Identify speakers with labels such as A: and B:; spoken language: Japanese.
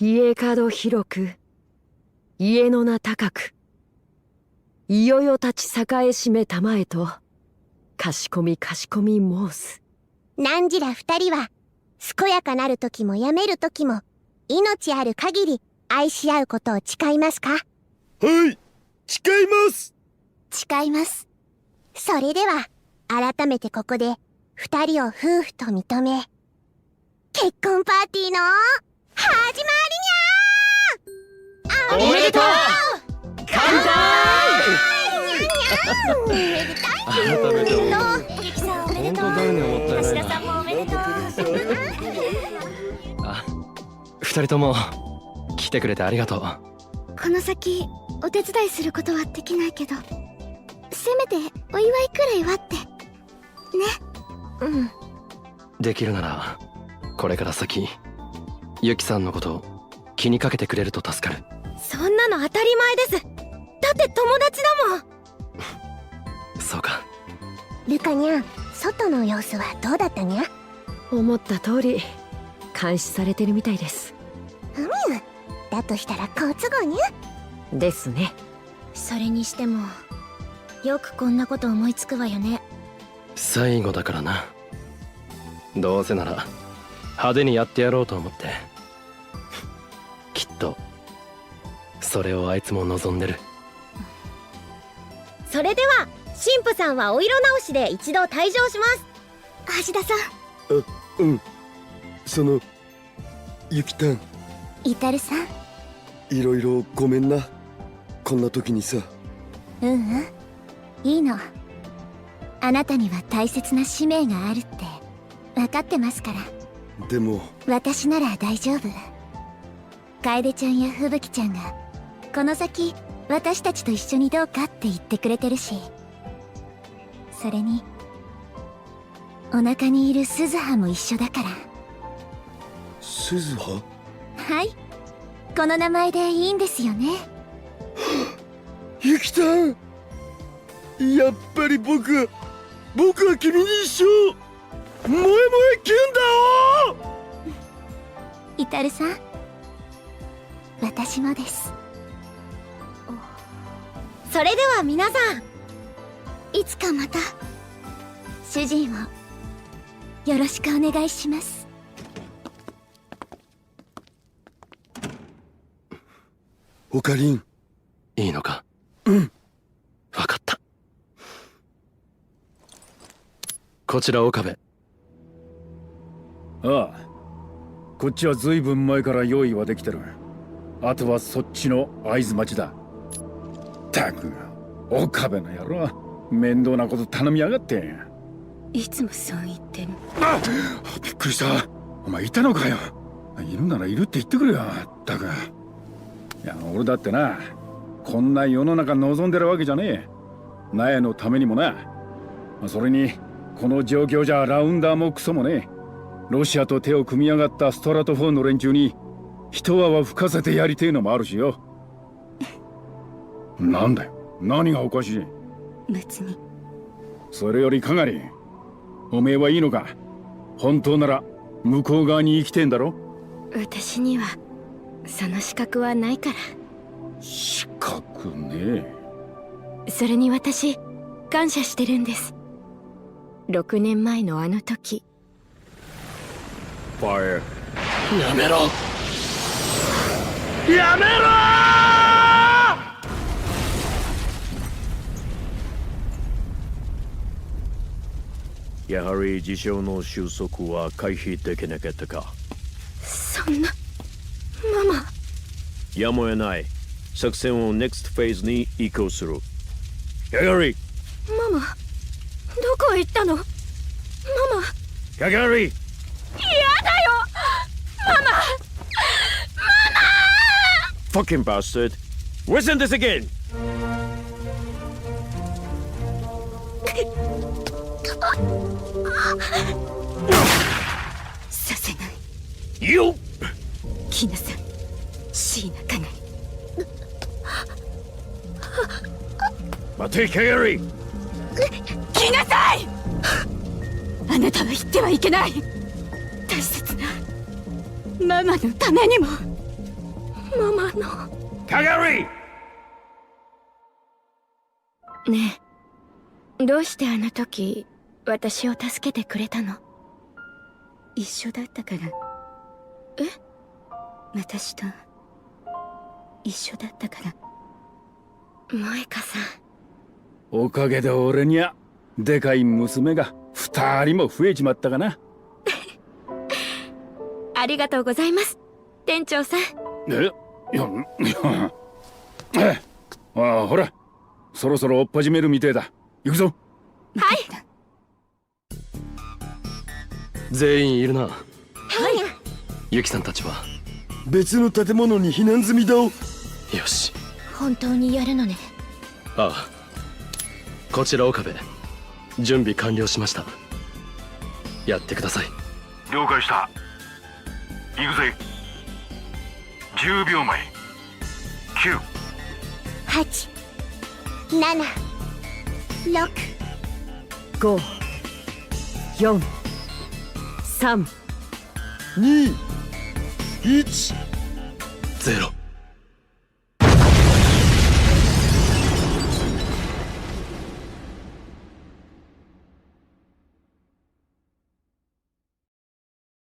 A: 家門広く、家の名高く、いよよ立ち栄しめたまえと、かしこみ申す。
B: 汝ら二人は、健やかなる時もやめる時も、命ある限り愛し合うことを誓いますか？
C: はい、誓います。
B: 誓います。それでは、改めてここで、二人を夫婦と認め、結婚パーティーの、始まりにゃー。
D: おめでとう乾杯。
B: めでたい。
D: 改めて
B: ゆきさんおめでとう。
D: 本当誰にもったいないな。
B: 頭さんもおめでとう。
D: あ、二人とも来てくれてありがとう。
E: この先お手伝いすることはできないけど、せめてお祝いくらいはってね。
B: うん。
D: できるならこれから先ユキさんのこと気にかけてくれると助かる。
E: そんなの当たり前です。だって友達だもん。
D: そうか。
B: ルカニャン、外の様子はどうだったにゃ？
A: 思った通り、監視されてるみたいです。
B: だとしたら好都合にゃ。
A: ですね。
E: それにしてもよくこんなこと思いつくわよね。
D: 最後だからな。どうせなら派手にやってやろうと思って。きっとそれをあいつも望んでる。
E: それでは神父さんはお色直しで一度退場します。橋田さん。
C: うん。ゆきたん、
B: イタルさん。
C: いろいろごめんな。こんな時にさ。
B: いいの。あなたには大切な使命があるって分かってますから。
C: でも
B: 私なら大丈夫。楓ちゃんや吹雪ちゃんがこの先私たちと一緒にどうかって言ってくれてるし、それにお腹にいる鈴葉も一緒だから。
C: 鈴葉？
B: はい、この名前でいいんですよね。
C: ゆきたん、やっぱり僕は君に一生萌え萌えキュンだお。
B: イタルさん、私もです。
E: それでは皆さん、いつかまた
B: 主人をよろしくお願いします。
C: オカリン。
D: いいのか？
C: うん。
D: わかった。こちら岡部。
F: ああ、こっちはずいぶん前から用意はできてる。あとはそっちの会津町だ。ったく岡部の野郎、面倒なこと頼みやがって。
E: いつもそう言ってる。
F: あっ、びっくりした。お前いたのかよ。いるならいるって言ってくれよ。ったく。いや、俺だってな、こんな世の中望んでるわけじゃねえ。苗のためにもな。それにこの状況じゃラウンダーもクソもねえ。ロシアと手を組み上がったストラト4の連中に一泡吹かせてやりてえのもあるしよ。なんだよ、何がおかしい？
E: 別に。
F: それよりかがり、おめえはいいのか？本当なら向こう側に生きてんだろ？
E: 私にはその資格はないから。
F: 資格ね
E: え。それに私感謝してるんです。6年前のあの時。
F: ファイア。
D: やめろ、
F: やめろー！
G: やはり事象の収束は回避できなかったか。
E: そんな、ママ。
G: やむを得ない。作戦を NEXT フェーズに移行する。ガガリ。
E: ママ、どこへ行ったの？ママ。
G: ガガリ。
E: 嫌だよ、ママ。
G: Fucking bastard. Listen this again.
E: させない。
G: You.
E: 来なさい、椎名かなり。
G: 待て、カガリ。
E: 来なさい。あなたは言ってはいけない。大切なママのためにも。ママの。
F: カガリー。
E: ねえ、どうしてあの時私を助けてくれたの？一緒だったから。え？私と一緒だったから。萌香さん。
F: おかげで俺にゃでかい娘が2人も増えちまったかな。
E: ありがとうございます、店長さん。
F: ほら、そろそろ追っ始めるみてえだ。行くぞ。
E: はい。
D: 全員いるな。
E: はい。
D: ユキさんたちは？
C: 別の建物に避難済みだお。
D: よし。
B: 本当にやるのね。
D: ああ、こちら岡部、準備完了しました。やってください。
H: 了解した。行くぜ。10秒前。9、
B: 8、7、6、
A: 5、4、3、
C: 2、1。
D: ゼロ。